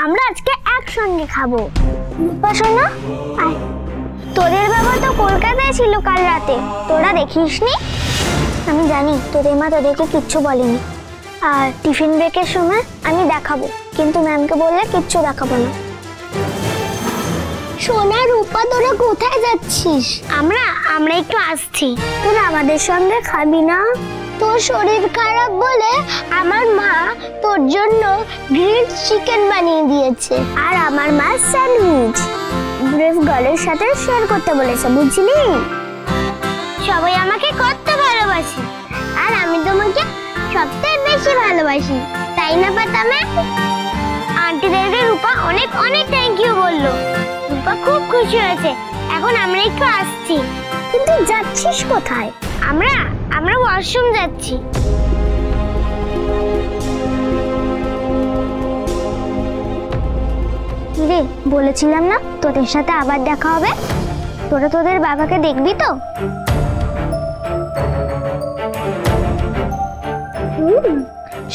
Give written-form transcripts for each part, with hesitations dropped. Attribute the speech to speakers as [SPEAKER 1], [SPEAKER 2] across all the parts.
[SPEAKER 1] আমরা আজকে একসঙ্গে খাবো। রূপা সোনা আয়। তোদের বাবা তো কলকাতায় ছিল কাল রাতে, তোরা দেখিসনি? আমি জানি তোদের মা তোদেরকে কিচ্ছু বলেনি। আর টিফিন ব্রেকের সময় আমি দেখাবো, কিন্তু ম্যামকে বললে কিচ্ছু দেখাবো না। সোনা রূপা তোরা কোথায় যাচ্ছিস? আমরা একটু আসছি। তোরা আমাদের সঙ্গে খাবি না? তোর শরীর খারাপ বলে আমার মা তোর জন্য গ্রিলড চিকেন বানিয়ে দিয়েছে, আর আমার মা স্যান্ডউইচ ব্রেভ গার্লের সাথে শেয়ার করতে বলেছে, বুঝলি? সবাই আমাকে কত ভালোবাসে, আর আমি তোমাকে সবচেয়ে বেশি ভালোবাসি, তাই না পাতামে? আন্টিদেরকে রূপা অনেক অনেক থ্যাংক ইউ বললো। রূপা খুব খুশি হয়েছে। এখন আমরা একটু আসছি। কিন্তু যাচ্ছিস কোথায়? আমরা ওয়াশরুম যাচ্ছি। রে বলেছিলাম না তোদের সাথে আবার দেখা হবে। তোরা তোদের বাবাকে দেখবি তো?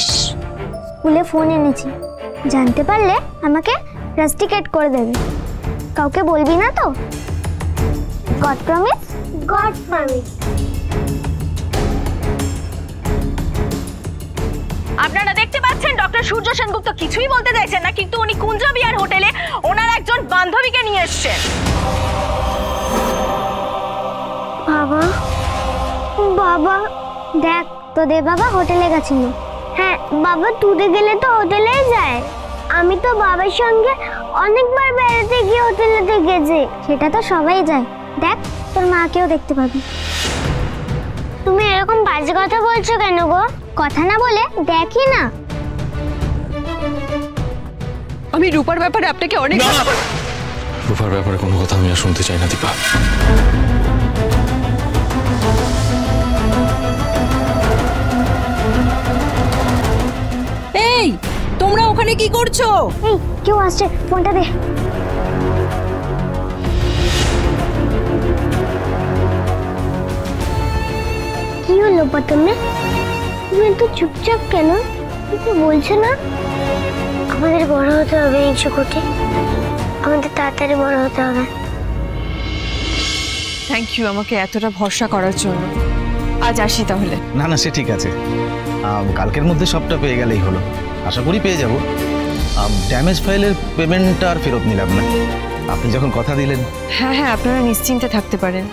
[SPEAKER 1] স্কুলে ফোন এনেছি, জানতে পারলে আমাকে রাস্টিকেট করে দেবে। কাউকে বলবি না তো? God promise? God promise.
[SPEAKER 2] আপনারা দেখতে পাচ্ছেন ডক্টর সূর্য সেনগুপ্ত কিছুই বলতে চাইছেন না, কিন্তু উনি কুঞ্জ বিহার হোটেলে ওনার একজন বান্ধবীকে নিয়ে এসেছেন।
[SPEAKER 1] বাবা বাবা দেখ, তোদের বাবা হোটেলে গেছিল। হ্যাঁ বাবা, তোদের গেলে তো হোটেলেই যায়। আমি তো বাবার সঙ্গে অনেকবার বেড়াতে গিয়ে হোটেলেতে গেছি। সেটা তো সবাই যায়। দেখ তোর মাকেও দেখতে পাবি। তুমি এরকম বাজে কথা বলছো কেন গো? কথা না বলে দেখি না।
[SPEAKER 2] আমি রূপার ব্যাপারে আপনাকে অনেক
[SPEAKER 3] রূপার ব্যাপারে কোনো কথা আমি আর শুনতে চাই না দীপা।
[SPEAKER 2] এই তোমরা ওখানে কি করছো?
[SPEAKER 1] এই কেউ আসছে, ফোনটা দে। কি হলো পাতামে? তুমি তো চুপচাপ কেন? কিছু বলছো না? আমাদের বড় হতে হবে এই চুকুটে, আমাদের তাড়াতাড়ি বড় হতে হবে।
[SPEAKER 2] থ্যাংক ইউ আমাকে এতটা ভরসা করার জন্য। আজ আসি তাহলে।
[SPEAKER 4] না না, সে ঠিক আছে। কালকের মধ্যে সবটা পেয়ে গেলেই হলো। আশা করি পেয়ে যাব। ড্যামেজ ফাইলের পেমেন্টটা আর ফেরত নিলাম না, আপনি যখন কথা দিলেন।
[SPEAKER 2] হ্যাঁ হ্যাঁ, আপনারা নিশ্চিন্তে থাকতে পারেন।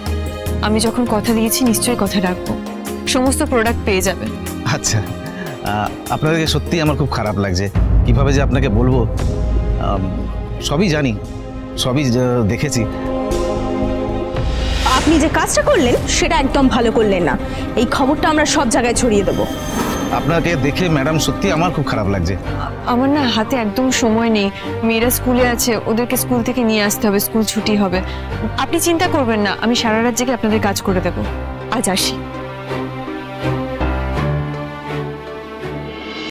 [SPEAKER 2] আমি যখন কথা দিয়েছি নিশ্চয়ই কথা রাখবো। সমস্ত প্রোডাক্ট পেয়ে যাবেন।
[SPEAKER 4] আচ্ছা, আপনাদেরকে সত্যি আমার খুব খারাপ লাগছে। কিভাবে যে আপনাকে বলবো, সবই জানি, সবই দেখেছি।
[SPEAKER 5] আপনি যে কাজটা করলেন সেটা একদম ভালো করলেন না। এই খবরটা আমরা সব জায়গায় ছড়িয়ে দেবো।
[SPEAKER 4] আপনাকে দেখে ম্যাডাম সত্যি আমার খুব খারাপ লাগছে।
[SPEAKER 2] আমার না হাতে একদম সময় নেই। মেয়েরা স্কুলে আছে, ওদেরকে স্কুল থেকে নিয়ে আসতে হবে, স্কুল ছুটি হবে। আপনি চিন্তা করবেন না, আমি সারা রাত জেগে আপনাদের কাজ করে দেবো। আজ আসি।